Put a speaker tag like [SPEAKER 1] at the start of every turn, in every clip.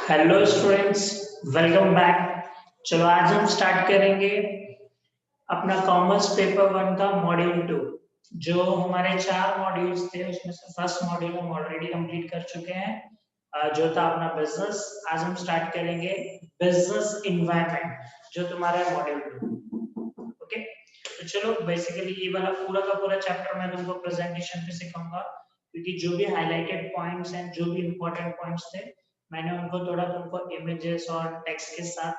[SPEAKER 1] Hello students, welcome back. चलो आज हम स्टार्ट करेंगे अपना कॉमर्स पेपर वन का मॉड्यूल 2। जो हमारे 4 मॉड्यूल्स थे उसमें से फर्स्ट मॉड्यूल हम ऑलरेडी कंप्लीट कर चुके हैं, जो था अपना बिजनेस। आज हम स्टार्ट करेंगे बिजनेस इन्वायरमेंट, जो तुम्हारा मॉड्यूल 2। ओके, तो चलो बेसिकली ये वाला पूरा का पूरा चैप्टर मैं तुमको प्रेजेंटेशन पे सिखाऊंगा, क्योंकि जो भी हाईलाइटेड पॉइंट्स हैं, जो भी इंपॉर्टेंट पॉइंट्स थे, मैंने उनको थोड़ा तुमको इमेजेस और टेक्स्ट के साथ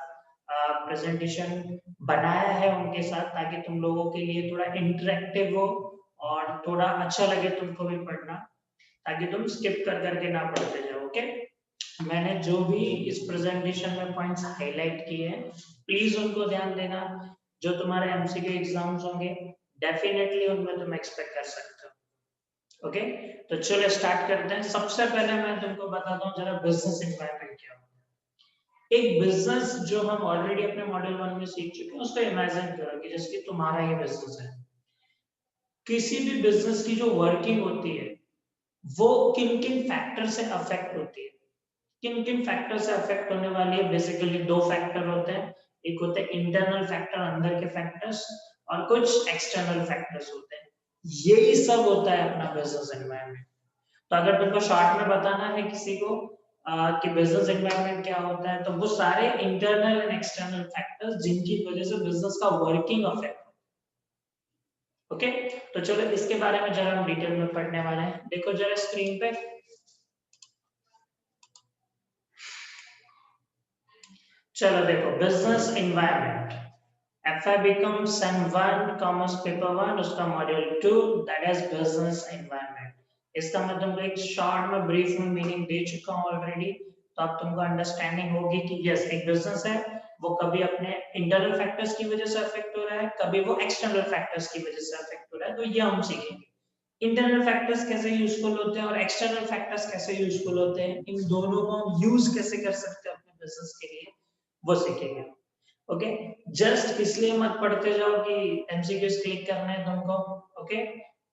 [SPEAKER 1] प्रेजेंटेशन बनाया है उनके साथ, ताकि तुम लोगों के लिए थोड़ा इंटरेक्टिव हो और थोड़ा अच्छा लगे तुमको भी पढ़ना, ताकि तुम स्किप कर करके ना पढ़ते जाओ। ओके, मैंने जो भी इस प्रेजेंटेशन में पॉइंट्स हाईलाइट किए हैं, प्लीज उनको ध्यान देना। जो तुम्हारे एमसीक्यू एग्जाम्स होंगे, डेफिनेटली उनमें तुम एक्सपेक्ट कर सकते हो। ओके, तो चलो स्टार्ट करते हैं। सबसे पहले मैं तुमको बताता हूँ जरा बिजनेस एनवायरनमेंट क्या होता है। एक बिजनेस जो हम ऑलरेडी अपने मॉड्यूल 1 में सीख चुके हैं, उसको इमेजिन करो कि जैसे कि तुम्हारा ये बिजनेस है। किसी भी बिजनेस की जो वर्किंग होती है, वो किन किन फैक्टर से अफेक्ट होती है। किन किन फैक्टर से अफेक्ट होने वाली है? बेसिकली दो फैक्टर होते हैं। एक होते हैं इंटरनल फैक्टर, अंदर के फैक्टर्स, और कुछ एक्सटर्नल फैक्टर्स होते हैं। यही सब होता है अपना बिजनेस एनवायरनमेंट। तो अगर तुमको शॉर्ट में बताना है किसी को कि बिजनेस एनवायरनमेंट क्या होता है, तो वो सारे इंटरनल एंड एक्सटर्नल फैक्टर्स जिनकी वजह से बिजनेस का वर्किंग अफेक्ट। ओके, तो चलो इसके बारे में जरा हम डिटेल में पढ़ने वाले हैं। देखो जरा स्क्रीन पे, चलो देखो business environment. FI becomes Sem 1 Commerce Paper 1, उसका module 2, that is business environment. इसका मैं तुमको एक शॉर्ट में ब्रीफ में मीनिंग दे चुका हूँ ऑलरेडी, तो अब तुमको अंडरस्टैंडिंग होगी कि यस, एक बिजनेस है, वो कभी अपने इंटरनल फैक्टर्स की वजह से अफेक्ट हो रहा है, कभी वो एक्सटर्नल फैक्टर्स की वजह से अफेक्ट हो रहा है। तो ये हम सीखेंगे इंटरनल फैक्टर्स कैसे यूजफुल होते हैं और एक्सटर्नल फैक्टर्स कैसे यूजफुल होते हैं, इन दोनों को हम यूज कैसे कर सकते हैं अपने बिजनेस के लिए, वो सीखेंगे। ओके, जस्ट इसलिए मत पढ़ते जाओ कि एमसीक्यूज क्लिक करना है तुमको। ओके,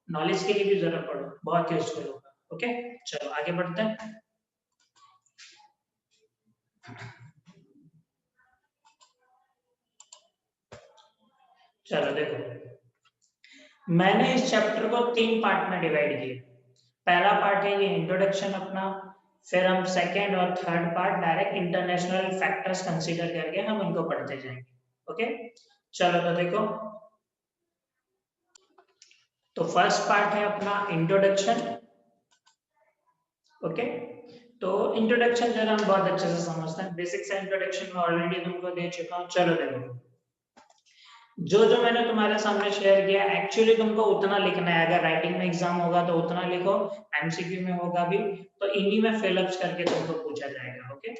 [SPEAKER 1] नॉलेज के लिए भी जरा पढ़ो, बहुत यूजफुल होगा। ओके, चलो आगे बढ़ते हैं। चलो देखो, मैंने इस चैप्टर को 3 पार्ट में डिवाइड किया। पहला पार्ट है ये इंट्रोडक्शन अपना, फिर हम सेकेंड और third part direct international factors consider करके हम इनको पढ़ते जाएंगे। ओके, चलो तो देखो, तो फर्स्ट पार्ट है अपना इंट्रोडक्शन। ओके, तो इंट्रोडक्शन जरा हम बहुत अच्छे से समझते हैं। बेसिक सा इंट्रोडक्शन में ऑलरेडी तुमको दे चुका हूँ। चलो देखो, जो जो मैंने तुम्हारे सामने शेयर किया, एक्चुअली तुमको उतना लिखना है। अगर राइटिंग में एग्जाम होगा तो उतना लिखो, एमसीक्यू में होगा भी तो इन्हीं में फिलअप्स करके तुमको पूछा जाएगा। ओके,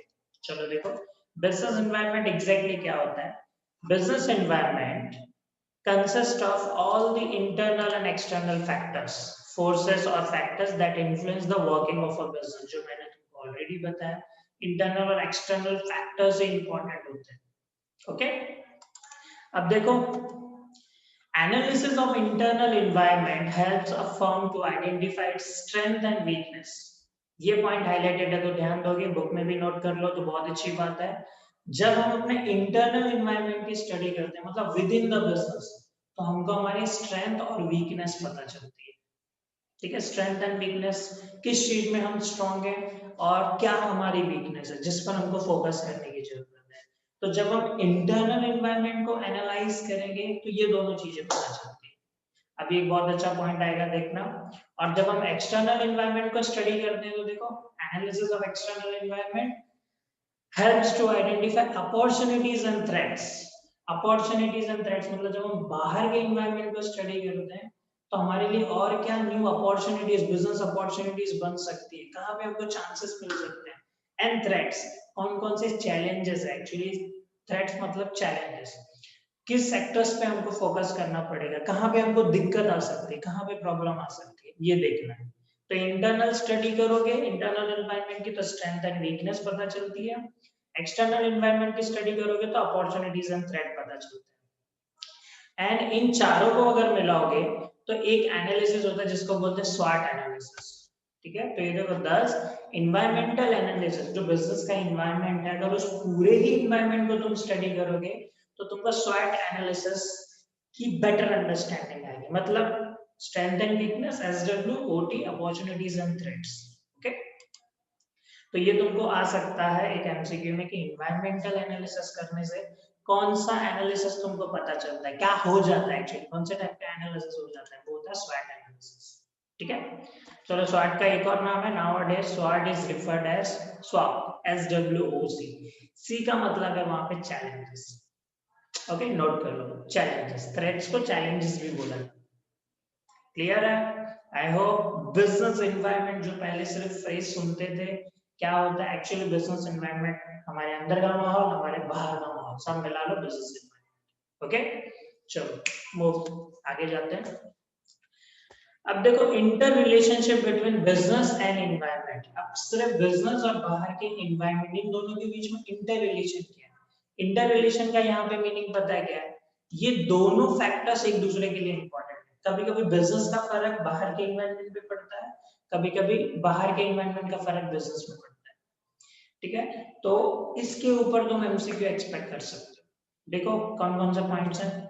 [SPEAKER 1] चलो देखो, बिजनेस एनवायरनमेंट एग्जैक्टली क्या होता है। Business environment consists of all the internal and external factors, forces or factors that influence the working of a business, जो मैंने तुमको ऑलरेडी बताया। इंटरनल और एक्सटर्नल फैक्टर्स से इंपॉर्टेंट होते हैं। ओके, अब देखो, analysis of internal environment helps a firm to identify its strength and weakness। ये पॉइंट हाईलाइटेड है तो ध्यान दोगे, बुक में भी नोट कर लो तो बहुत अच्छी बात है। जब हम अपने इंटरनल एनवायरनमेंट की स्टडी करते हैं, मतलब विद इन द बिजनेस, तो हमको हमारी स्ट्रेंथ और वीकनेस पता चलती है। ठीक है, स्ट्रेंथ एंड वीकनेस, किस चीज में हम स्ट्रांग हैं और क्या हमारी वीकनेस है जिस पर हमको फोकस करने की जरूरत है। तो जब हम इंटरनल एनवायरनमेंट को एनालाइज करेंगे तो ये दोनों चीजें पता चलती है। अभी एक बहुत अच्छा पॉइंट आएगा, देखना। और जब हम एक्सटर्नल एनवायरनमेंट को स्टडी करते हैं तो देखो, analysis of external environment helps to identify opportunities and threats। opportunities and threats मतलब जब हम बाहर के environment को study करते हैं, तो हमारे लिए और क्या न्यू अपॉर्चुनिटीज, बिजनेस अपॉर्चुनिटीज बन सकती है, कहाँ पे हमको चांसेस मिल सकते हैं। एंड थ्रेट्स, कौन कौन से चैलेंजेस है। एक्चुअली थ्रेट्स मतलब चैलेंजेस, किस सेक्टर्स पे हमको फोकस करना पड़ेगा, कहाँ पे हमको दिक्कत आ सकती है, कहाँ पे प्रॉब्लम आ सकती है, ये देखना है। तो इंटरनल स्टडी करोगे इंटरनल एनवायरनमेंट की, तो स्ट्रेंथ एंड वीकनेस पता चलती है। एक्सटर्नल एनवायरनमेंट की स्टडी करोगे तो अपॉर्चुनिटीज एंड थ्रेट पता चलते हैं। एंड इन चारों को अगर मिलाओगे तो एक एनालिसिस होता है जिसको बोलते हैं स्वॉट एनालिसिस। ठीक है। तो ये देखो 10 इन्वायरमेंटल एनालिसिस, जो बिजनेस का इन्वायरमेंट है, अगर उस पूरे ही इन्वायरमेंट को तुम स्टडी करोगे तो तुमको स्वॉट एनालिसिस की बेटर अंडरस्टैंडिंग आएगी। मतलब strength and weakness, SW, OT, opportunities and threats. Okay, तो ये तुमको आ सकता है एक एमसीक्यू में कि इन्वायरमेंटल एनालिसिस करने से कौन सा एनालिसिस तुमको पता चलता है, क्या हो जाता है एक्चुअली, कौन से टाइप का एनालिसिस हो जाता है, वो होता है स्वॉट एनालिसिस। ठीक है, चलो स्वॉट का एक और नाम है nowadays स्वॉट is referred as स्वॉट, SWOC। सी का मतलब है वहां पे चैलेंजेस। ओके, नोट कर लो, चैलेंजेस, थ्रेट्स को चैलेंजेस भी बोला जाता है। क्लियर है? आई होप बिजनेस एनवायरनमेंट जो पहले सिर्फ फ्रेज सुनते थे, क्या होता है एक्चुअली बिजनेस एनवायरनमेंट, हमारे अंदर का माहौल, हमारे बाहर का माहौल, सब मिला लो बिजनेस एनवायरनमेंट। ओके, चलो मूव आगे जाते हैं। अब देखो inter relationship between business and environment. अब सिर्फ बिजनेस और बाहर के एनवायरनमेंट, इन दोनों के बीच में इंटर रिलेशन क्या है? इंटर रिलेशन का यहाँ पे मीनिंग पता है क्या है? ये दोनों फैक्टर्स एक दूसरे के लिए इंपॉर्टेंट है। कभी कभी बिजनेस का फर्क बाहर के एनवायरनमेंट पे पड़ता है, कभी कभी बाहर के एनवायरनमेंट का फर्क बिजनेस में पड़ता है। ठीक है, तो इसके ऊपर तुम एमसीक्यू एक्सपेक्ट कर सकते हो। देखो कौन कौन से पॉइंट्स हैं।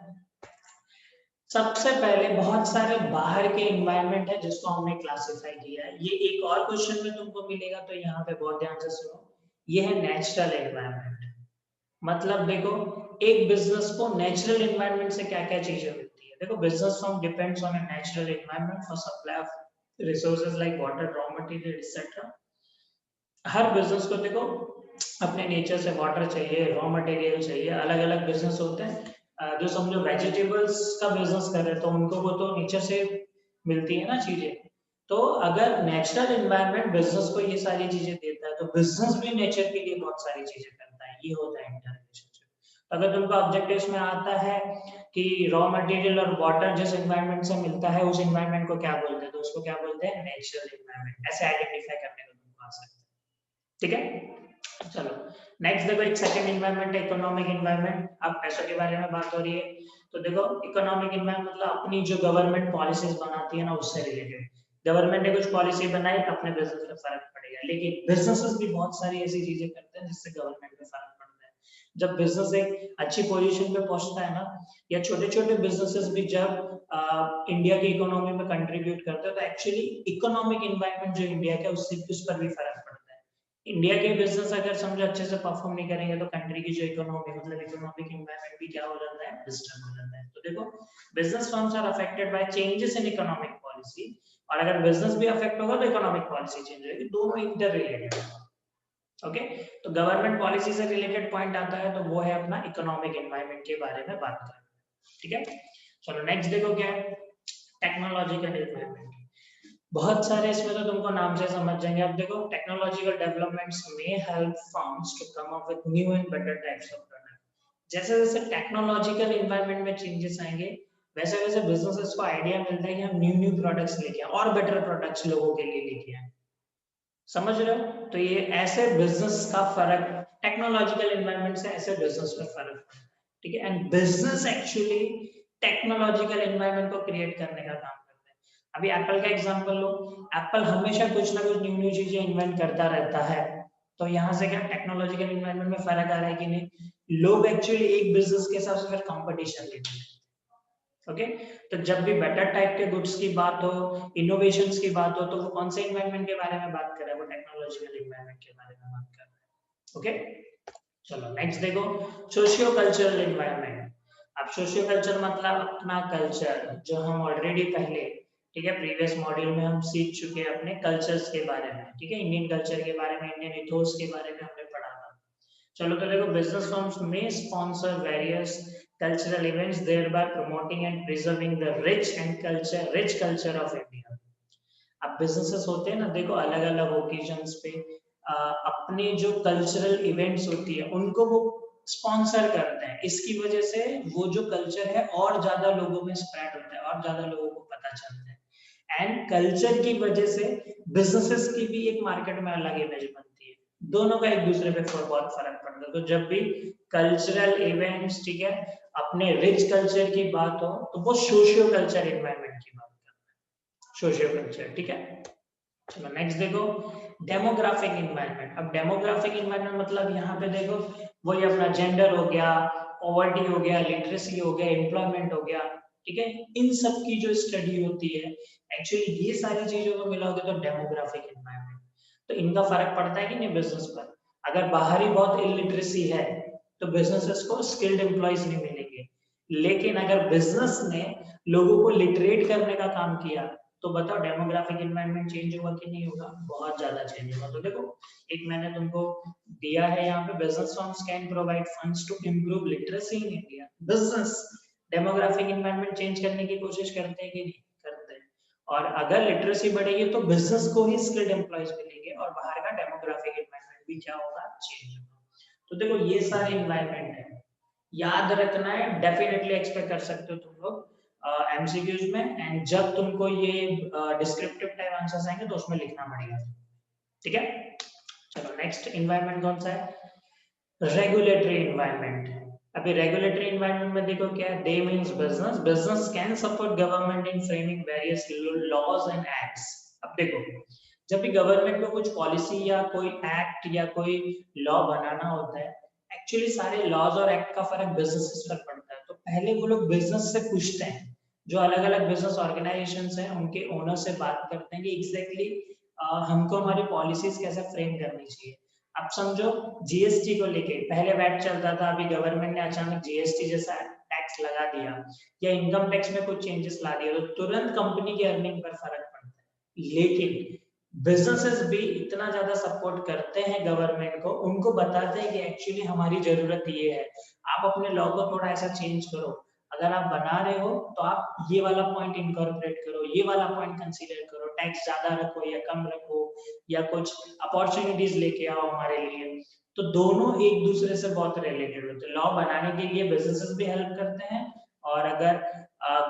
[SPEAKER 1] सबसे पहले बहुत सारे बाहर के एनवायरनमेंट है जिसको हमने क्लासिफाई किया है। ये एक और क्वेश्चन में तुमको मिलेगा, तो यहाँ पे बहुत ध्यान से सुनो। ये है नेचुरल एनवायरनमेंट। मतलब देखो एक बिजनेस को नेचुरल एनवायरनमेंट से क्या क्या चीजें मिलती है। देखो business firm depends on a natural environment for supply of resources like water, raw material etcetera. Her business को देखो अपने नेचर से वाटर चाहिए, रॉ मटेरियल चाहिए। अलग अलग बिजनेस होते हैं, जो समझो वेजिटेबल्स का बिजनेस कर रहे हैं तो उनको वो तो नेचर से मिलती है ना चीजें। तो अगर नेचुरल एनवायरनमेंट बिजनेस को ये सारी चीजें देता है, तो बिजनेस भी नेचर के लिए बहुत सारी चीजें करता है। ये होता है इंटर रिलेशनशिप। अगर तुमको ऑब्जेक्टिव्स में आता है कि रॉ मटेरियल और वाटर जिस एनवायरनमेंट से मिलता है उस एनवायरनमेंट को क्या बोलते हैं, तो उसको क्या बोलते हैं, नेचुरल एनवायरनमेंट। ऐसे आइडेंटिफाई करने को तुमको आ सकता है। ठीक है, चलो नेक्स्ट देखो एक सेकंड एनवायरनमेंट है इकोनॉमिक एनवायरनमेंट। अब पैसों के बारे में बात हो रही है, तो देखो इकोनॉमिक एनवायरनमेंट मतलब अपनी जो गवर्नमेंट पॉलिसीज बनाती है ना उससे रिलेटेड। गवर्नमेंट ने कुछ पॉलिसी बनाई, अपने बिजनेस पे फर्क पड़ेगा। लेकिन बिजनेसेस भी बहुत सारी ऐसी चीजें करते हैं जिससे गवर्नमेंट पे फर्क पड़ता है। जब बिजनेस एक अच्छी पोजीशन पे पहुंचता है ना, या छोटे छोटे बिजनेसेस भी जब इंडिया की इकोनॉमी में कंट्रीब्यूट करते हैं, तो एक्चुअली इकोनॉमिक एनवायरनमेंट जो इंडिया का उस पर भी फर्क पड़ता है। इंडिया के बिजनेस अगर समझो अच्छे से परफॉर्म नहीं करेंगे तो कंट्री की जो इकोनॉमी मतलब इकोनॉमिक एनवायरनमेंट भी क्या हो जाता है, डिस्टर्ब हो जाता है। तो देखो business firms are affected by changes in economic policy, और अगर बिजनेस भी अफेक्ट होगा तो इकोनॉमिक पॉलिसी चेंज होगी, दोनों इंटर रिलेटेड है। ओके, तो गवर्नमेंट पॉलिसी से रिलेटेड पॉइंट आता है तो वो है अपना इकोनॉमिक एनवायरनमेंट के बारे में बात करना। ठीक है, चलो नेक्स्ट देखो क्या है, टेक्नोलॉजिकल एनवायरनमेंट। बहुत सारे इसमें तो तुमको नाम से समझ जाएंगे। अब देखो टेक्नोलॉजिकल डेवलपमेंट्स में help firms to come up with new and better types of product. जैसे जैसे टेक्नोलॉजिकल एनवायरनमेंट में चेंजेस आएंगे, वैसे वैसे बिजनेसेस को आइडिया मिलता है कि हम न्यू न्यू प्रोडक्ट्स लेके आए और बेटर प्रोडक्ट्स लोगों के लिए लेके आए। समझ रहे हो? तो ये ऐसे बिजनेस का फर्क, टेक्नोलॉजिकल एनवायरनमेंट से ऐसे बिजनेस में फर्क पड़ता है। ठीक है, and business actually technological environment को क्रिएट करने का काम करता है। अभी एप्पल का एग्जांपल लो, एप्पल हमेशा कुछ ना कुछ न्यू न्यू चीजें इन्वेंट करता रहता है। तो यहाँ से क्या टेक्नोलॉजिकल एनवायरनमेंट में फर्क आ रहा है कि नहीं? लोग एक्चुअली एक बिजनेस के साथ फिर कंपटीशन लेते हैं। ओके, तो जब भी बेटर टाइप के गुड्स की बात हो, इनोवेशंस की बात हो, तो वो कौन से एनवायरनमेंट के बारे में बात कर रहा है, वो टेक्नोलॉजिकल एनवायरनमेंट के बारे में बात कर रहा है। ओके, चलो नेक्स्ट देखो सोशियो कल्चरल एनवायरनमेंट। अब सोशियो कल्चर मतलब अपना कल्चर, जो हम ऑलरेडी पहले, ठीक है, प्रीवियस मॉड्यूल में हम सीख चुके हैं अपने कल्चर्स के बारे में। ठीक है, इंडियन कल्चर के बारे में, इंडियन इथोस के बारे में हमने पढ़ा था। चलो तो देखो बिजनेस फर्म्स में sponsor various cultural events thereby promoting and preserving the rich culture of India। अब बिजनेसेस होते हैं ना, देखो अलग अलग ओकेजन्स पे अपने जो कल्चरल इवेंट्स होती है उनको वो स्पॉन्सर करते हैं। इसकी वजह से वो जो कल्चर है और ज्यादा लोगों में स्प्रेड होता है और ज्यादा लोगों को पता चलता है। एंड कल्चर की वजह से बिजनेसेस की भी एक मार्केट में अलग इमेज बनती है। दोनों का एक दूसरे पे बहुत फर्क पड़ता है। तो जब भी कल्चरल इवेंट्स, ठीक है, अपने रिच कल्चर की बात हो तो वो सोशियो कल्चर एनवायरनमेंट की बात करता है, सोशियो कल्चर। ठीक है, चलो नेक्स्ट देखो, डेमोग्राफिक इन्वायरमेंट। अब डेमोग्राफिक इन्वायरमेंट मतलब यहाँ पे देखो वही अपना जेंडर हो गया, पॉवर्टी हो गया, लिटरेसी हो गया, एम्प्लॉयमेंट हो गया, ठीक है, इन सब की जो स्टडी होती है, एक्चुअली ये सारी चीजों को मिलाओगे तो डेमोग्राफिक इन्वायरमेंट। तो इनका फर्क पड़ता है कि नहीं बिजनेस पर। अगर बाहर ही बहुत इलिटरेसी है तो बिजनेसेस को स्किल्ड एम्प्लॉयज नहीं मिलेंगे, लेकिन अगर बिजनेस ने लोगों को लिटरेट करने का काम किया तो बताओ डेमोग्राफिक एनवायरनमेंट चेंज होगा कि नहीं होगा? बहुत ज्यादा चेंज होगा। तो देखो एक मैंने तुमको दिया है यहाँ पे, business firms can provide funds to improve literacy in India. Business demographic environment change करने की कोशिश करते हैं कि नहीं करते हैं? और अगर लिटरेसी बढ़ेगी तो बिजनेस को ही स्किल्ड एम्प्लॉयज मिलेंगे और बाहर का डेमोग्राफिक एनवायरनमेंट भी क्या होगा? चेंज होगा। तो देखो ये सारे एनवायरनमेंट है, याद रखना है, डेफिनेटली एक्सपेक्ट कर सकते हो तुम लोग एमसीक्यूज में। एंड जब तुमको ये डिस्क्रिप्टिव टाइप आंसर्स आएंगे तो उसमें लिखना पड़ेगा, ठीक है। चलो नेक्स्ट एनवायरनमेंट कौन सा है? Regulatory environment. अभी रेगुलेटरी एनवायरनमेंट में देखो क्या है, they means business, business can support government in framing various laws and acts. अब देखो जब भी गवर्नमेंट को कुछ पॉलिसी या कोई एक्ट या कोई लॉ बनाना होता है, एक्चुअली सारे लॉज और एक्ट का फर्क बिजनेसेस पर पड़ता है। तो पहले वो लोग बिजनेस से पूछते हैं, जो अलग अलग बिजनेस ऑर्गेनाइजेशंस हैं उनके ओनर से बात करते हैं कि एग्जैक्टली हमको हमारी पॉलिसीज कैसे फ्रेम करनी चाहिए। अब समझो जीएसटी को लेके पहले वैट चलता था, अभी गवर्नमेंट ने अचानक जीएसटी जैसा टैक्स लगा दिया या इनकम टैक्स में कुछ चेंजेस ला दिया तो तुरंत कंपनी की अर्निंग पर फर्क पड़ता है। लेकिन बिजनेसेस भी इतना ज्यादा सपोर्ट करते हैं गवर्नमेंट को, उनको बताते हैं कि एक्चुअली हमारी जरूरत ये है, आप अपने लॉ को थोड़ा ऐसा चेंज करो, अगर आप बना रहे हो तो आप ये वाला पॉइंट इनकॉर्पोरेट करो, ये वाला पॉइंट कंसीडर करो, टैक्स ज्यादा रखो या कम रखो या कुछ अपॉर्चुनिटीज लेके आओ हमारे लिए। तो दोनों एक दूसरे से बहुत रिलेटेड होते हैं। लॉ बनाने के लिए बिजनेसेस भी हेल्प करते हैं, और अगर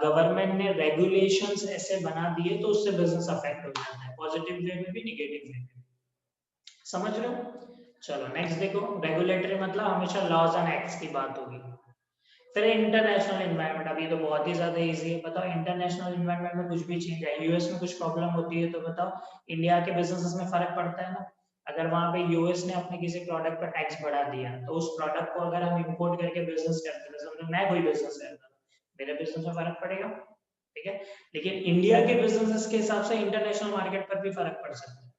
[SPEAKER 1] गवर्नमेंट ने रेगुलेशंस ऐसे बना दिए तो उससे बिजनेस अफेक्ट हो जाता है, पॉजिटिव वे में भी निगेटिव वे में भी। समझ रहे हो? चलो नेक्स्ट देखो, रेगुलेटरी मतलब हमेशा लॉज एंड एक्ट्स की बात होगी। फिर इंटरनेशनल एनवायरनमेंट, अभी तो बहुत ही ज्यादा इजी है। बताओ इंटरनेशनल एनवायरनमेंट में कुछ भी चेंज है, यूएस में कुछ प्रॉब्लम होती है तो बताओ इंडिया के बिजनेसेस में फर्क पड़ता है ना। अगर वहां पे यूएस ने अपने किसी प्रोडक्ट पर टैक्स बढ़ा दिया तो उस प्रोडक्ट को अगर हम इंपोर्ट करके बिजनेस करते हैं, समझो मैं कोई बिजनेस करता हूँ, मेरे बिजनेस में फर्क पड़ेगा, ठीक है। लेकिन इंडिया के बिजनेसेस के हिसाब से इंटरनेशनल मार्केट पर भी फर्क पड़ सकता है,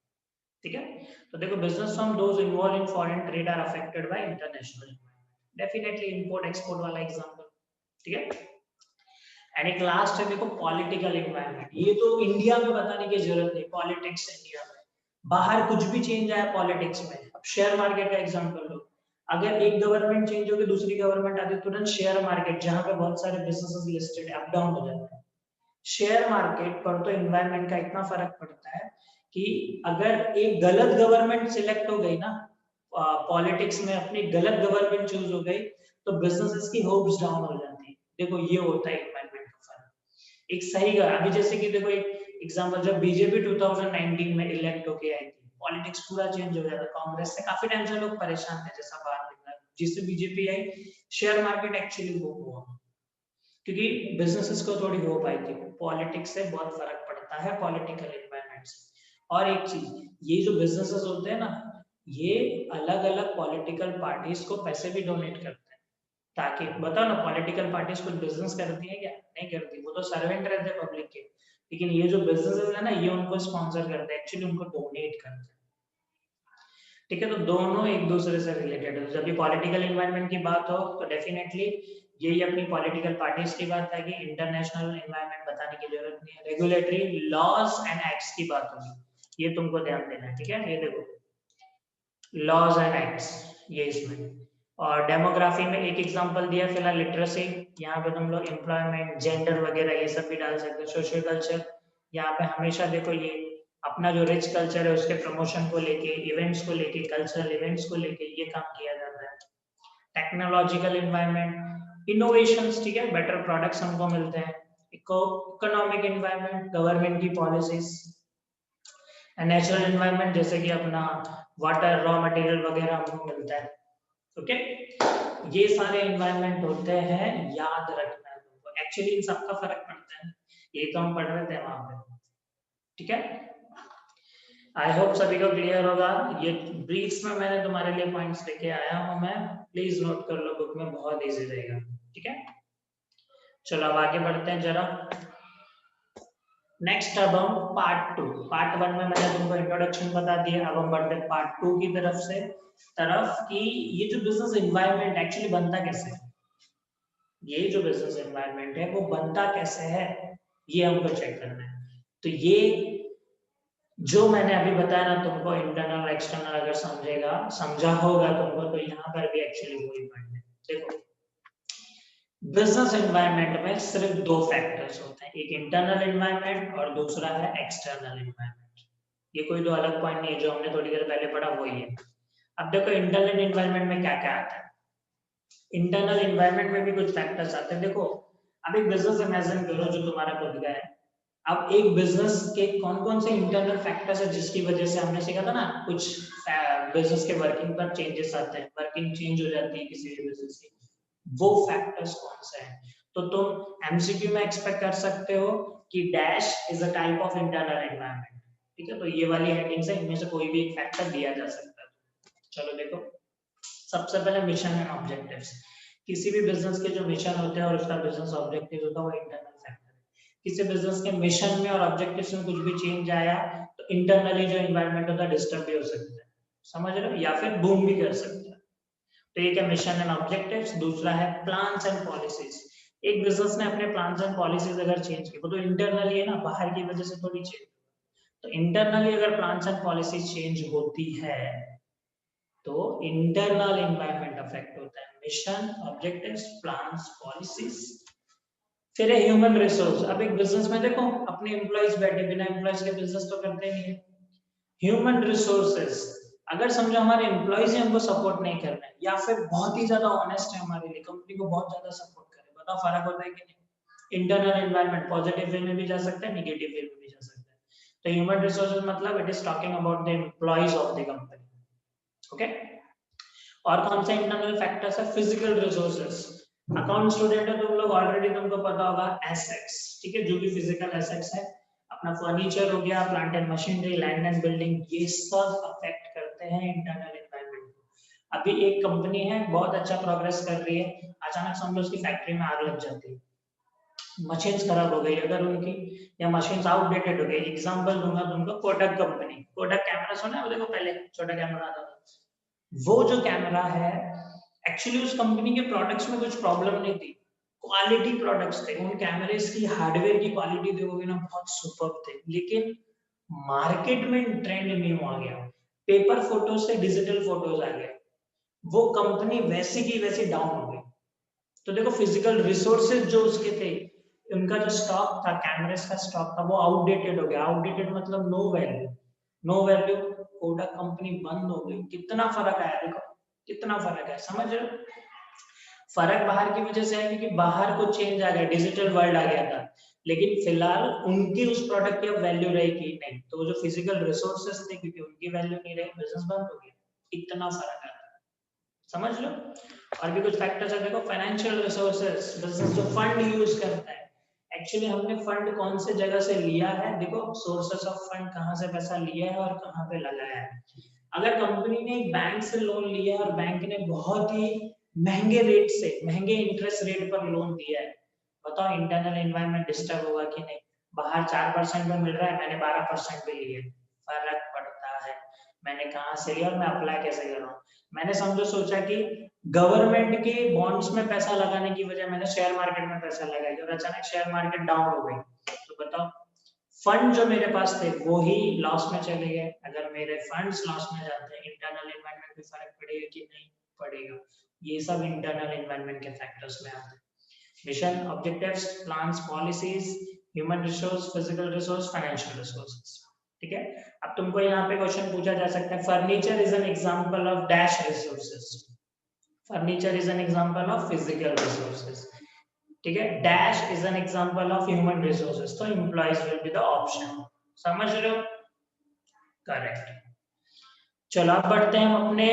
[SPEAKER 1] ठीक है। तो देखो business from those involved in foreign trade are affected by international, definitely import export वाला एग्जांपल, ठीक है। एंड एक लास्ट है देखो पॉलिटिकल एनवायरनमेंट, ये तो इंडिया में बताने की जरूरत नहीं, पॉलिटिक्स इंडिया में बाहर कुछ भी चेंज आया पॉलिटिक्स में। अब शेयर मार्केट का एग्जांपल लो, अगर एक गवर्नमेंट चेंज होगी दूसरी गवर्नमेंट आती तुरंत शेयर मार्केट जहां पे बहुत सारे बिजनेसेस लिस्टेड है अप डाउन हो जाता है। शेयर मार्केट पर तो एनवायरनमेंट का इतना फर्क पड़ता है कि अगर एक गलत गवर्नमेंट सिलेक्ट हो गई ना पॉलिटिक्स में, अपनी गलत गवर्नमेंट चूज हो गई तो बिजनेसेस की होप्स डाउन हो जाती है। देखो ये होता है एनवायरनमेंट का फर्क। एक सही अभी जैसे कि देखो एक एग्जांपल, जब बीजेपी 2019 में इलेक्ट होके आई थी, पॉलिटिक्स पूरा चेंज हो गया था, कांग्रेस से काफी टाइम से लोग परेशान थे जैसा बाहर दिख रहा है, जिससे बीजेपी आई, शेयर मार्केट एक्चुअली वो हुआ क्योंकि बिजनेसेस को थोड़ी होप आई थी। पॉलिटिक्स से बहुत फर्क पड़ता है, पॉलिटिकल एनवायरनमेंट से। और एक चीज, ये जो बिजनेसेस होते हैं ना, ये अलग अलग पॉलिटिकल पार्टीज को पैसे भी डोनेट करते हैं, ताकि बताओ ना पॉलिटिकल पार्टीज कुछ बिजनेस करती है क्या? नहीं करती, वो तो सर्वेंट रहते हैं पब्लिक के। लेकिन ये जो बिजनेसेस है ना, ये उनको स्पॉन्सर करते हैं, एक्चुअली उनको डोनेट करते हैं, ठीक है। तो दोनों एक दूसरे से रिलेटेड है। जब भी पॉलिटिकल एनवायरनमेंट की बात हो तो डेफिनेटली यही अपनी पॉलिटिकल पार्टीज की बात है कि इंटरनेशनल एनवायरनमेंट बताने की जरूरत नहीं है, रेगुलेटरी लॉज एंड एक्ट्स की बात होगी, ये तुमको ध्यान देना है, ठीक है। ये देखो लॉज एंड एक्ट्स, ये इसमें। और डेमोग्राफी में एक एग्जांपल दिया फिलहाल लिटरेसी, यहाँ पे तुम लोग एम्प्लॉयमेंट जेंडर वगैरह ये सब भी डाल सकते हो। सोशल कल्चर, यहाँ पे हमेशा देखो ये अपना जो रिच कल्चर है उसके प्रमोशन को लेके, इवेंट्स को लेके, कल्चरल इवेंट्स को लेके ये काम किया जाता है। टेक्नोलॉजिकल एनवायरनमेंट, इनोवेशंस, ठीक है, बेटर प्रोडक्ट्स हमको मिलते हैं। इकोनॉमिक एनवायरनमेंट, गवर्नमेंट की पॉलिसीज। नेचुरल एनवायरनमेंट जैसे कि अपना वाटर, रॉ मटेरियल वगैरह हमको मिलता है, ओके। ये सारे एनवायरनमेंट होते हैं, याद रखना है तुमको, एक्चुअली इन सबका फर्क पड़ता है, ये तो हम पढ़ रहे थे वहां पे, ठीक है। आई होप सभी को क्लियर होगा। ये ब्रीफ्स में मैंने तुम्हारे लिए पॉइंट्स लेके आया हूं मैं, प्लीज नोट कर लो बुक में, बहुत इजी रहेगा। ठीक है, चलो अब आगे बढ़ते हैं जरा। नेक्स्ट अब हम पार्ट वन में मैंने तुमको इंट्रोडक्शन बता दिया, अब हम बढ़ते हैं पार्ट टू की तरफ कि ये जो बिजनेस एनवायरनमेंट एक्चुअली बनता कैसे है, ये जो बिजनेस एनवायरनमेंट है वो बनता कैसे है, ये हमको चेक करना है। तो ये जो मैंने अभी बताया ना तुमको, इंटरनल एक्सटर्नल अगर समझा होगा तुमको, तो यहाँ पर भी एक्चुअली वही पॉइंट है। देखो, बिजनेस एनवायरनमेंट में सिर्फ दो फैक्टर्स होते हैं, एक इंटरनल एनवायरनमेंट और दूसरा है एक्सटर्नल एनवायरनमेंट। ये कोई दो अलग पॉइंट नहीं है, जो हमने थोड़ी देर पहले पढ़ा वही है। अब देखो इंटरनल एनवायरनमेंट में क्या क्या आता है। इंटरनल एनवायरनमेंट में भी कुछ फैक्टर्स आते हैं। देखो, अब एक बिजनेस इमेजिन करो जो तुम्हारा खुद का है। अब एक बिजनेस के कौन कौन से इंटरनल फैक्टर्स है जिसकी वजह से हमने सीखा था ना, कुछ बिजनेस के वर्किंग पर चेंजेस आते हैं, वर्किंग चेंज हो जाती है किसी भी बिजनेस की, वो फैक्टर्स कौन से हैं। तो तुम एमसीक्यू में एक्सपेक्ट कर सकते हो कि dash is a type of internal environment. ठीक है, तो ये वाली हेडिंग से इनमें से कोई भी एक फैक्टर दिया जा सकता है। चलो देखो, सबसे पहले मिशन एंड ऑब्जेक्टिव्स। किसी भी बिजनेस के जो मिशन होते हैं और उसका बिजनेस ऑब्जेक्टिव होता है, वो इंटरनल फैक्टर है। किसी बिजनेस के मिशन में और ऑब्जेक्टिव्स में कुछ भी चेंज आया तो इंटरनली जो एनवायरनमेंट होता है डिस्टर्ब भी हो सकता है, समझ रहे हो, या फिर बूम भी कर सकता है। तो एक है मिशन एंड ऑब्जेक्टिव्स, दूसरा है प्लान्स एंड पॉलिसीज। एक बिजनेस ने अपने प्लान्स एंड पॉलिसीज अगर चेंज की, वो तो इंटरनली है ना, बाहर की वजह से थोड़ी चेंज। तो इंटरनली अगर प्लान्स एंड पॉलिसीज चेंज होती है तो इंटरनल एनवायरनमेंट अफेक्ट होता है, मिशन, ऑब्जेक्टिव्स, प्लान्स, पॉलिसीज। फिर है ह्यूमन रिसोर्स। अब एक बिजनेस में देखो, अपने एम्प्लॉइज बैठे, बिना एम्प्लॉइज के बिजनेस तो करते नहीं है। ह्यूमन रिसोर्सेज, अगर समझो हमारे एम्प्लॉइज हमको सपोर्ट नहीं कर रहे हैं, या फिर बहुत ही ज्यादा ऑनेस्ट है हमारे लिए, कंपनी को बहुत ज्यादा सपोर्ट करे, बताओ फर्क होता है कि नहीं। इंटरनल एनवायरनमेंट पॉजिटिव वे में भी जा सकता है, नेगेटिव वे में भी जा सकता है। तो ह्यूमन रिसोर्सेज मतलब it is talking about the employees of the company. Okay, और कौन सा इंटरनल फैक्टर्स है, फिजिकल रिसोर्सेज। अकाउंट स्टूडेंट है तुम लोग, ऑलरेडी तुमको पता होगा एसेट्स, ठीक है, जो भी फिजिकल एसेट्स है, अपना फर्नीचर हो गया, plant and machinery, land and building, ये सब अफेक्ट करते हैं इंटरनल एनवायरनमेंट को। अभी एक कंपनी है बहुत अच्छा प्रोग्रेस कर रही है, अचानक समझो उसकी फैक्ट्री में आग लग जाती है, मशीन्स खराब हो गई अगर उनकी, या मशीन्स आउटडेटेड हो गई। एग्जांपल दूंगा तुमको, कोटक कंपनी, कोटक कैमरा सुना है, वो देखो पहले छोटा कैमरा आता था, वो जो कैमरा है, एक्चुअली उस कंपनी के प्रोडक्ट्स में कुछ प्रॉब्लम नहीं थी, क्वालिटी प्रोडक्ट्स थे, उन कैमरेज की हार्डवेयर की क्वालिटी देखोगे ना बहुत सुपर्ब थे, लेकिन मार्केट में ट्रेंड न्यू आ गया, पेपर फोटोज से डिजिटल फोटोज आ गए, वो कंपनी वैसी की वैसी डाउन हो गई। तो देखो फिजिकल रिसोर्सेज जो उसके थे, उनका जो स्टॉक था, कैमरेज का स्टॉक था, वो आउटडेटेड हो गया। आउटडेटेड मतलब no value, no value, Kodak company बंद हो गई। कितना फर्क आया देखो, कितना फर्क है, समझ रहे हो। फर्क बाहर की वजह से है क्योंकि बाहर कुछ चेंज आ गया, डिजिटल वर्ल्ड आ गया था, लेकिन फिलहाल उनकी उस प्रोडक्ट की अब वैल्यू रहेगी नहीं, तो वो जो फिजिकल रिसोर्सेज थे क्योंकि उनकी वैल्यू नहीं रही, बिजनेस बंद हो गया। इतना फर्क आता है, समझ लो। और भी कुछ फैक्टर्स है देखो, फाइनेंशियल रिसोर्सेज, बिजनेस जो फंड यूज करता है, एक्चुअली हमने फंड कौन से जगह से लिया है, देखो सोर्सेस ऑफ फंड, कहाँ से पैसा लिया है और कहाँ पे लगाया है। अगर कंपनी ने एक बैंक से लोन लिया है और बैंक ने बहुत ही महंगे रेट से, महंगे इंटरेस्ट रेट पर लोन दिया है, बताओ इंटरनल एनवायरनमेंट डिस्टर्ब होगा कि नहीं। बाहर 4% में मिल रहा है, मैंने 12% पे लिया, फर्क पड़ता है, मैंने कहाँ से लिया और मैं अप्लाई कैसे कर रहा हूँ। मैंने समझो सोचा कि गवर्नमेंट के बॉन्ड्स में पैसा लगाने की वजह मैंने शेयर मार्केट में पैसा लगाया और अचानक शेयर मार्केट डाउन हो गई, तो बताओ फंड जो मेरे पास थे वो ही लॉस में चले गए। अगर मेरे फंड्स लॉस में जाते हैं, इंटरनल एनवायरनमेंट पे फर्क पड़ेगा कि नहीं पड़ेगा। ये सब इंटरनल एनवायरनमेंट के फैक्टर्स में आते हैं, mission, objectives, plans, policies, human resource, physical resource, financial resources. ठीक है, अब तुमको यहाँ पे क्वेश्चन पूछा जा सकता है, furniture is an example of dash resources. Furniture is an example of physical resources, ठीक है, dash is an example of human resources, तो employees will be the option, समझ रहे हो, करेक्ट। चलो अब बढ़ते हैं हम अपने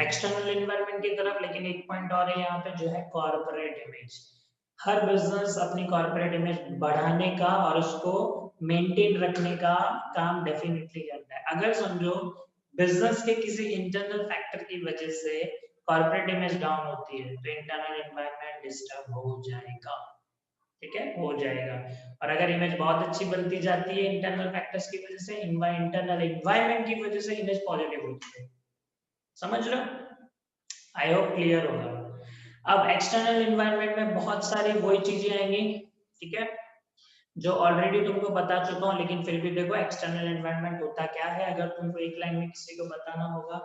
[SPEAKER 1] एक्सटर्नल एनवायरनमेंट की तरफ, लेकिन एक पॉइंट और है यहाँ पे जो है कॉर्पोरेट इमेज। हर बिजनेस अपनी कॉर्पोरेट इमेज बढ़ाने का और उसको मेंटेन रखने का काम डेफिनेटली करता है। अगर समझो बिजनेस के किसी इंटरनल फैक्टर की वजह से कॉर्पोरेट इमेज डाउन होती है तो इंटरनल एनवायरनमेंट डिस्टर्ब हो जाएगा, ठीक है, हो जाएगा। और अगर इमेज बहुत अच्छी बनती जाती है इंटरनल फैक्टर्स की वजह से, इंटरनल एनवायरनमेंट की वजह से इमेज पॉजिटिव होती है। समझ लो, आई होप क्लियर होगा। अब एक्सटर्नल एनवायरनमेंट में बहुत सारी वही चीजें आएंगी, ठीक है, जो ऑलरेडी तुमको बता चुका हूँ, लेकिन फिर भी देखो एक्सटर्नल एनवायरनमेंट होता क्या है, अगर तुमको एक लाइन में किसी को बताना होगा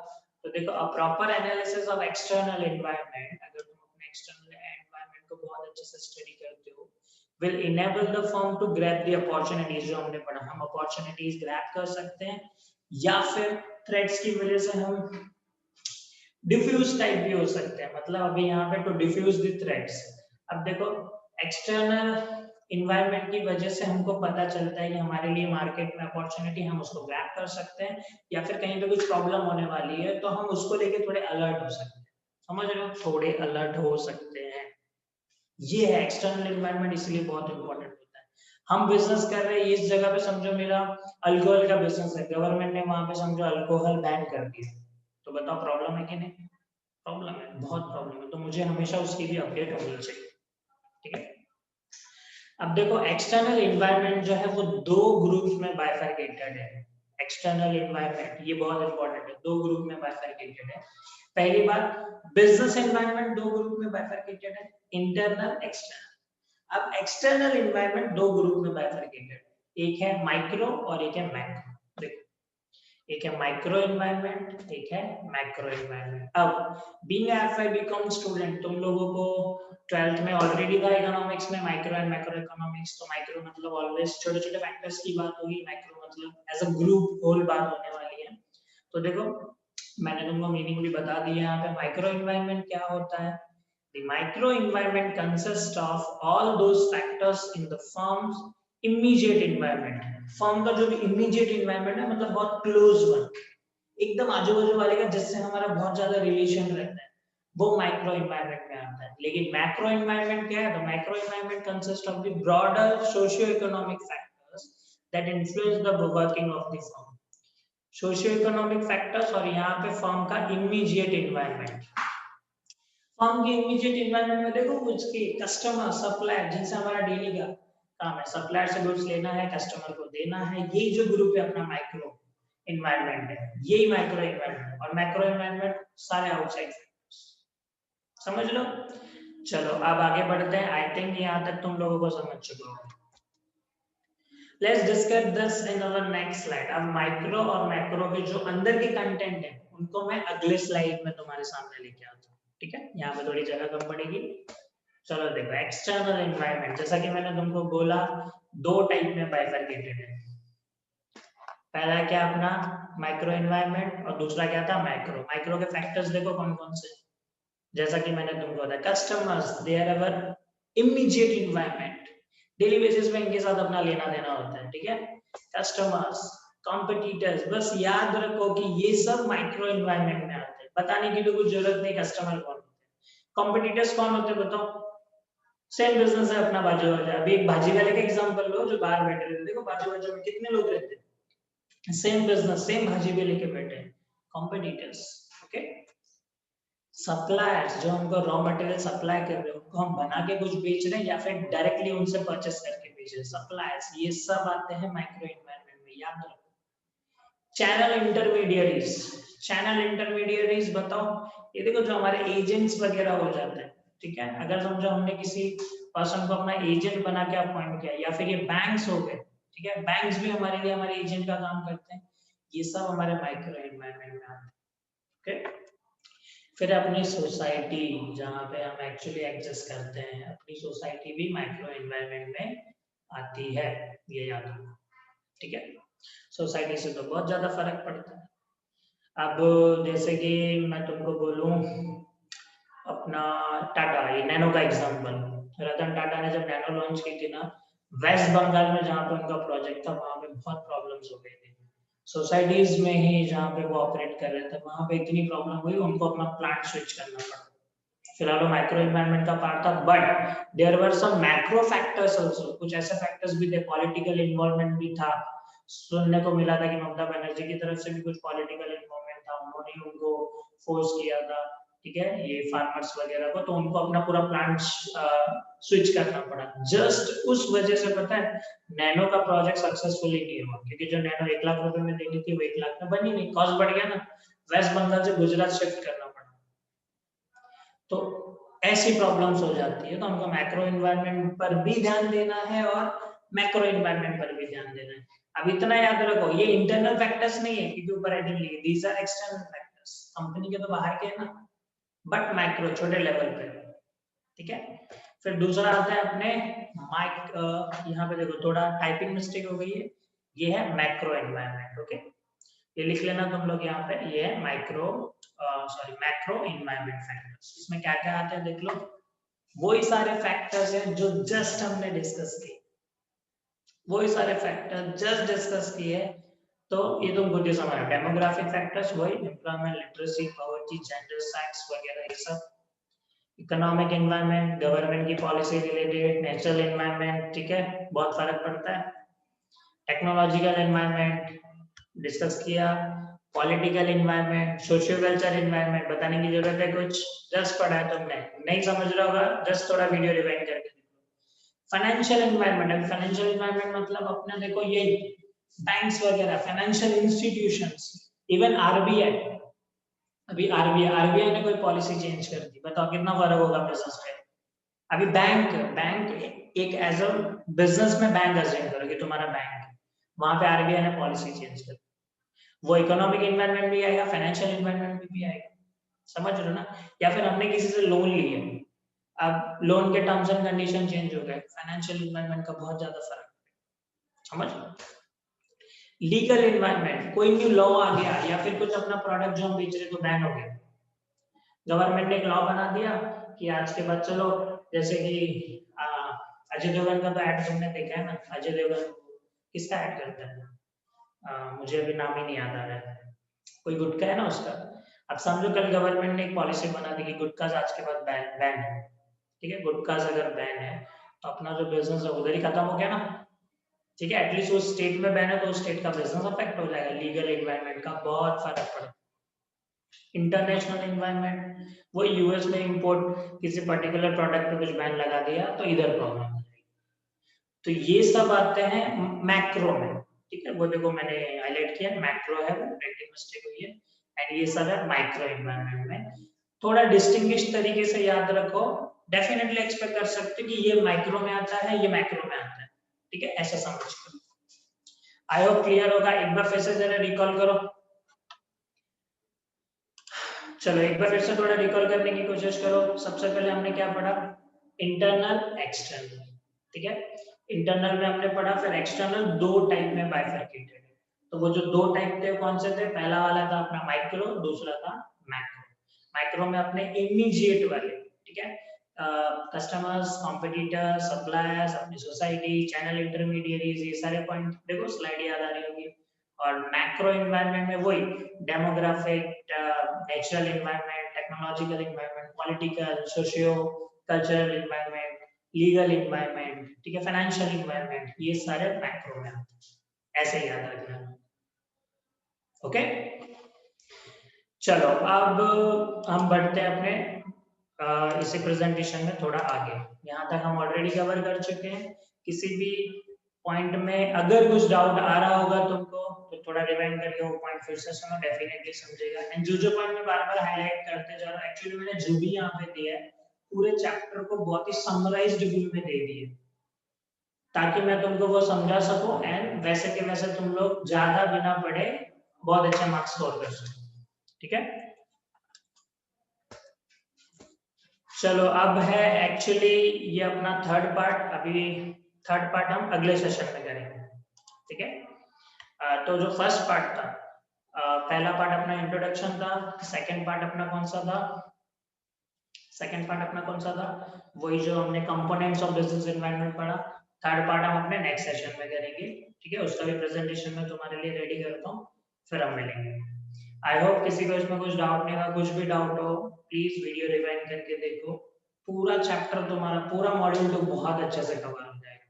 [SPEAKER 1] तो देखो, a proper analysis of external environment, अगर तुम अपने एक्सटर्नल एनवायरनमेंट को बहुत अच्छे से स्टडी करते हो, will enable the firm to grab the opportunities, जो हमने पढ़ा, हम अपॉर्चुनिटीज ग्रैब कर सकते हैं, या फिर थ्रेट्स की वजह से हम डिफ्यूज टाइप भी हो सकते हैं, मतलब अभी यहाँ पे टू डिफ्यूज द थ्रेट्स। अब देखो एक्सटर्नल इन्वायरमेंट की वजह से हमको पता चलता है कि हमारे लिए मार्केट में अपॉर्चुनिटी, हम उसको ग्रैब कर सकते हैं, या फिर कहीं पे कुछ प्रॉब्लम होने वाली है तो हम उसको लेके थोड़े अलर्ट हो सकते हैं। समझ रहे हो, थोड़े अलर्ट हो सकते हैं, ये है एक्सटर्नल एनवायरनमेंट, इसलिए बहुत इंपॉर्टेंट होता है। हम बिजनेस कर रहे हैं इस जगह पे, समझो मेरा अल्कोहल का बिजनेस है, गवर्नमेंट ने वहां पे समझो अल्कोहल बैन कर दिया, तो बताओ प्रॉब्लम है कि नहीं? प्रॉब्लम है, बहुत प्रॉब्लम है, तो मुझे हमेशा उसकी भी अपडेट होनी चाहिए, ठीक है। अब देखो एक्सटर्नल एनवायरनमेंट जो है वो दो ग्रुप्स में बाइफरकेटेड है। एक्सटर्नल एनवायरनमेंट ये बहुत इंपॉर्टेंट है, दो ग्रुप में बाइफरकेटेड है। पहली बात, बिजनेस एनवायरनमेंट दो ग्रुप में बाइफरकेटेड है, इंटरनल एक्सटर्नल। अब एक्सटर्नल एनवायरनमेंट दो ग्रुप में बाइफरकेटेड, एक है माइक्रो और एक है मैक्रो। देखो, एक है माइक्रो एनवायरनमेंट, एक है मैक्रो एनवायरनमेंट। अब बीइंग एफआई बीकॉम स्टूडेंट, तुम लोगों को 12th में ऑलरेडी था इकोनॉमिक्स में माइक्रो एंड मैक्रो इकोनॉमिक्स। तो माइक्रो मतलब ऑलवेज छोटे छोटे फैक्टर्स की बात होगी, मैक्रो मतलब एज अ ग्रुप होल बात होने वाली है। तो देखो मैंने तुमको मीनिंग भी बता दिया यहाँ पे, माइक्रो एनवायरनमेंट क्या होता है। The micro environment consists of all those factors in the firm's immediate environment. Firm का जो भी immediate environment है, मतलब बहुत क्लोज वन, एकदम आजू बाजू वाले का, जिससे हमारा बहुत ज्यादा रिलेशन रहता है, वो माइक्रो एनवायरनमेंट में आता है। लेकिन मैक्रो एनवायरनमेंट क्या है? तो macro environment consist of the broader socio economic factors that influence the working of the firm. Socio economic factors, और यहाँ पे फर्म का इमीडिएट एनवायरनमेंट। फर्म के इमीडिएट एनवायरनमेंट में देखो उसके कस्टमर, सप्लायर, जिनसे हमारा डेली का काम है, सप्लायर से गुड्स लेना है, कस्टमर को देना है, यही जो ग्रुप है अपना माइक्रो एनवायरनमेंट है, यही माइक्रो एनवायरनमेंट। और मैक्रो एनवायरनमेंट सारे आउटसाइड फैक्टर्स, समझ लो। चलो अब आगे बढ़ते हैं, आई थिंक यहाँ तक तुम लोगों को समझ चुके हो। Let's discuss this in our next slide. अब माइक्रो और मैक्रो के जो अंदर के कंटेंट है उनको मैं अगले स्लाइड में तुम्हारे सामने लेके आता हूँ, ठीक है, यहाँ पे थोड़ी जगह कम पड़ेगी। चलो देखो एक्सटर्नल एनवायरनमेंट, जैसा कि मैंने तुमको बोला दो टाइप में बाइफरकेटेड है। पहला क्या अपना माइक्रो एनवायरनमेंट, और दूसरा क्या था मैक्रो। माइक्रो के फैक्टर्स देखो कौन कौन से, जैसा कि मैंने तुमको बताया, customers, they are our immediate environment, daily basis पे इनके साथ अपना लेना देना होता है, ठीक है। कस्टमर्स, कॉम्पिटिटर्स, बस याद रखो कि ये सब माइक्रो एनवायरनमेंट में आते हैं, बताने की तो कुछ जरूरत नहीं कस्टमर कौन होते हैं। कॉम्पिटिटर्स कौन होते हैं बताओ? सेम बिजनेस है अपना, बाजू वाला। अभी एक भाजी वाले का एग्जांपल लो जो बाहर बैठे रहते, देखो बाजू बाजू में कितने लोग रहते हैं, सेम बिजनेस, सेम भाजी भी लेके बैठे हैं, कॉम्पिटिटर्स, ओके। सप्लायर्स, जो हमको रॉ मटेरियल सप्लाई कर रहे हैं, उनको हम बना के कुछ बेच रहे हैं या फिर डायरेक्टली उनसे परचेस करके बेच रहे हैं, सप्लायर्स, ये सब आते हैं माइक्रो एनवायरनमेंट में, याद रखो। चैनल इंटरमीडियरीज, चैनल इंटरमीडियरीज बताओ, ये देखो जो हमारे एजेंट्स वगैरह हो जाते हैं, ठीक है। अगर समझो हमने किसी पर्सन को अपना एजेंट बना के अपॉइंट किया, या फिर ये बैंक्स हो गए, ठीक है, बैंक्स भी हमारे लिए हमारे एजेंट का काम करते हैं, ये सब हमारे माइक्रो एनवायरनमेंट में आते हैं, ओके। फिर अपनी सोसाइटी, जहाँ पे हम एक्चुअली एग्जिस्ट करते हैं, अपनी सोसाइटी भी माइक्रो एनवायरनमेंट में आती है, ये याद रखो, ठीक है। सोसाइटी से तो बहुत ज्यादा फर्क पड़ता है। अब जैसे कि मैं तुमको बोलूं अपना टाटा, ये नैनो का एग्जांपल, रतन टाटा ने जब नैनो लॉन्च की थी ना, वेस्ट बंगाल में जहाँ पे उनका प्रोजेक्ट था, वहां पे बहुत प्रॉब्लम्स हो गई थी। सोसाइटीज में ही जहाँ पे वो ऑपरेट कर रहे थे, वहां पे इतनी प्रॉब्लम हुई, उनको अपना प्लांट स्विच करना पड़ा। फिलहाल वो माइक्रो एनवायरनमेंट का पार्ट था, but there were some macro factors also, कुछ ऐसे फैक्टर्स भी थे, पॉलिटिकल इन्वॉल्वमेंट भी था, सुनने को मिला था कि ममता बनर्जी की तरफ से भी कुछ पॉलिटिकल इन्वॉल्वमेंट था, उन्होंने उनको फोर्स किया था, ठीक है, ये फार्मर्स वगैरह को, तो उनको अपना पूरा प्लांट स्विच करना पड़ा। जस्ट उस वजह से पता है नैनो का प्रोजेक्ट सक्सेसफुली नहीं हुआ, क्योंकि जो नैनो 1 लाख रुपए में देनी थी वो 1 लाख में बनी नहीं, कॉस्ट बढ़ गया ना, वेस्ट बंगाल से गुजरात शिफ्ट करना पड़ा। तो ऐसी प्रॉब्लम्स हो जाती है, तो हमको मैक्रो एनवायरनमेंट पर भी ध्यान देना है और मैक्रो एनवायरनमेंट पर भी ध्यान देना है। अब इतना याद रखो, ये इंटरनल फैक्टर्स नहीं है कि ऊपर हेडिंग लिखी, these are external factors, company के तो बाहर के है ना, बट मैक्रो छोटे लेवल पे, ठीक है। फिर दूसरा आता है अपने माइक, यहाँ पे देखो थोड़ा टाइपिंग मिस्टेक हो गई है, ये है मैक्रो एनवायरनमेंट, ओके, ये लिख लेना तुम लोग यहाँ पे, ये है मैक्रो एनवायरनमेंट फैक्टर्स। इसमें क्या क्या आते हैं देख लो, वही सारे फैक्टर्स हैं जो जस्ट हमने डिस्कस किए, वही सारे फैक्टर जस्ट डिस्कस किए, तो ये तुम खुद ही समझ, डेमोग्राफिक फैक्टर्स वही, employment, literacy, poverty, gender, sex वगैरह ये सब, इकोनॉमिक एनवायरनमेंट, गवर्नमेंट की पॉलिसी रिलेटेड, नेचुरल एनवायरनमेंट, ठीक है, बहुत फर्क पड़ता है, टेक्नोलॉजिकल एनवायरनमेंट डिस्कस किया, political environment, socio culture environment बताने की जरूरत है कुछ, जस्ट पढ़ा है तुमने, नहीं समझ रहा होगा जस्ट थोड़ा वीडियो रिवाइंड करके देखो। फाइनेंशियल एनवायरनमेंट, अभी फाइनेंशियल एनवायरनमेंट मतलब अपने देखो ये बैंक्स वगैरह, फाइनेंशियल इंस्टीट्यूशंस, इवन आरबीआई, अभी आरबीआई ने कोई पॉलिसी चेंज कर दी, बताओ कितना फर्क होगा बिजनेस पे। अभी बैंक बैंक एक एज अ बिजनेस में बैंक अज्यूम करो कि तुम्हारा बैंक है, वहां पे आरबीआई ने पॉलिसी चेंज कर, वो इकोनॉमिक एनवायरनमेंट भी आएगा, फाइनेंशियल एनवायरनमेंट में भी आएगा, समझ रहे हो ना। या फिर हमने किसी से लोन लिया, अब लोन के टर्म्स एंड कंडीशन चेंज हो गए, फाइनेंशियल एनवायरनमेंट का बहुत ज्यादा फर्क, समझ। लीगल एनवायरनमेंट, कोई न्यू लॉ आ गया या फिर कुछ अपना प्रोडक्ट जो हम बेच रहे तो बैन हो गया, गवर्नमेंट ने एक लॉ बना दिया कि आज के बाद चलो, जैसे कि अजय देवगन का तो ऐड तुमने देखा है ना, अजय देवगन किसका ऐड करता है, मुझे अभी नाम ही नहीं याद आ रहा है, कोई गुटखा है ना उसका। अब समझो कल गवर्नमेंट ने एक पॉलिसी बना दी कि गुटखा आज के बाद बैन बैन है, ठीक है, गुटखा अगर बैन है तो अपना जो बिजनेस है उधर ही खत्म हो गया ना, ठीक है, एटलीस्ट उस स्टेट में बैन है तो उस स्टेट का बिजनेस अफेक्ट हो जाएगा, लीगल एनवायरनमेंट का बहुत फर्क पड़ता है। इंटरनेशनल एनवायरनमेंट, वो यूएस में इंपोर्ट किसी पर्टिकुलर प्रोडक्ट पे कुछ बैन लगा दिया तो इधर प्रॉब्लम हो जाएगी, तो ये सब आते हैं मैक्रो में, ठीक है, वो देखो मैंने हाईलाइट किया, मैक्रो है वो, प्रिंटिंग मिस्टेक हुई है, एंड ये सब है माइक्रो एनवायरनमेंट में। थोड़ा डिस्टिंग्विश तरीके से याद रखो, डेफिनेटली एक्सपेक्ट कर सकते हो कि ये माइक्रो में आता है, ये मैक्रो में आता है, ठीक है, ऐसा समझ करो। आई होप क्लियर होगा, एक बार फिर से जरा रिकॉल करो, चलो एक बार फिर से थोड़ा रिकॉल करने की कोशिश करो। सबसे पहले हमने क्या पढ़ा, इंटरनल एक्सटर्नल, ठीक है, इंटरनल में हमने पढ़ा, फिर एक्सटर्नल दो टाइप में बाइफरकेटेड है, तो वो जो दो टाइप थे कौन से थे, पहला वाला था अपना माइक्रो, दूसरा था मैक्रो। माइक्रो में अपने इमीडिएट वाले, ठीक है, कस्टमर्स, कॉम्पिटिटर, सप्लायर्स, अपनी सोसाइटी, चैनल इंटरमीडिएरीज, ये सारे पॉइंट देखो, स्लाइड याद आ रही होगी। और मैक्रो एनवायरनमेंट में वही demographic, natural environment, technological environment, political, socio cultural environment, legal environment, ठीक है, फाइनेंशियल एनवायरनमेंट, ये सारे मैक्रो में आते हैं, ऐसे याद रखना, ओके। चलो अब हम बढ़ते हैं अपने इसी प्रेजेंटेशन में थोड़ा आगे, यहाँ तक हम ऑलरेडी कवर कर चुके हैं। किसी भी पॉइंट में अगर कुछ डाउट आ रहा होगा तुमको तो थोड़ा रिवाइंड करके वो पॉइंट फिर से सुनो, डेफिनेटली समझेगा। एंड जो पॉइंट मैं बार बार हाईलाइट करते जा रहा हूँ, एक्चुअली मैंने जो भी यहाँ पे दिया है पूरे चैप्टर को बहुत ही समराइज्ड व्यू में दे दिए, ताकि मैं तुमको वो समझा सकूं एंड वैसे के वैसे तुम लोग ज्यादा बिना पढ़े बहुत अच्छे मार्क्स स्कोर कर सको, ठीक है। चलो अब है एक्चुअली ये अपना थर्ड पार्ट, अभी थर्ड पार्ट हम अगले सेशन में करेंगे, ठीक है। तो जो फर्स्ट पार्ट था, पहला पार्ट अपना इंट्रोडक्शन था, सेकंड पार्ट अपना कौन सा था, सेकंड पार्ट अपना कौन सा था, वही जो हमने कंपोनेंट्स ऑफ बिजनेस एनवायरनमेंट पढ़ा। थर्ड पार्ट हम अपने नेक्स्ट सेशन में करेंगे, ठीक है, उसका भी प्रेजेंटेशन में तुम्हारे लिए रेडी करता हूँ, फिर हम मिलेंगे। आई होप किसी को इसमें कुछ डाउट नहीं होगा, कुछ भी डाउट हो प्लीज वीडियो रिवाइंड करके देखो, पूरा चैप्टर तुम्हारा, पूरा मॉड्यूल तो बहुत अच्छे से कवर हो जाएगा,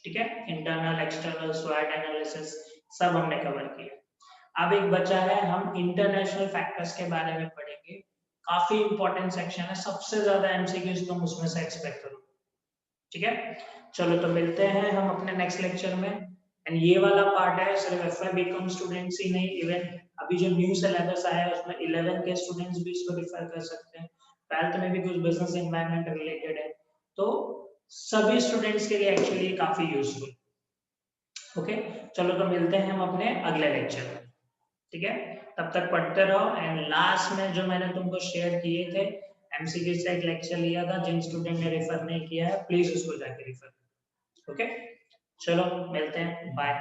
[SPEAKER 1] ठीक है। इंटरनल, एक्सटर्नल, स्वॉट एनालिसिस, सब हमने कवर किया। अब एक बचा है, हम इंटरनेशनल फैक्टर्स के बारे में पढ़ेंगे। काफी इंपॉर्टेंट सेक्शन है, सबसे ज्यादा एमसीक्यूज तुम उसमें से एक्सपेक्ट करो। ठीक है, चलो तो मिलते हैं हम अपने नेक्स्ट लेक्चर में। एंड ये वाला पार्ट है सिर्फ एफवाई बीकॉम स्टूडेंट्स ही नहीं, इवन अभी जो न्यू सिलेबस आया है उसमें 11 के स्टूडेंट्स भी इसको रिफर कर सकते हैं। 12th में भी कुछ बिजनेस एनवायरनमेंट रिलेटेड है, तो सभी स्टूडेंट्स के लिए एक्चुअली काफी यूजफुल। ओके, चलो तो मिलते हैं हम अपने अगले लेक्चर में। ठीक है, तब तक पढ़ते रहो। एंड लास्ट में जो मैंने तुमको शेयर किए थे एमसीक्यू से एक लेक्चर लिया था, जिन स्टूडेंट ने रेफर नहीं किया है प्लीज उसको जाके रेफर। ओके, चलो मिलते हैं, बाय।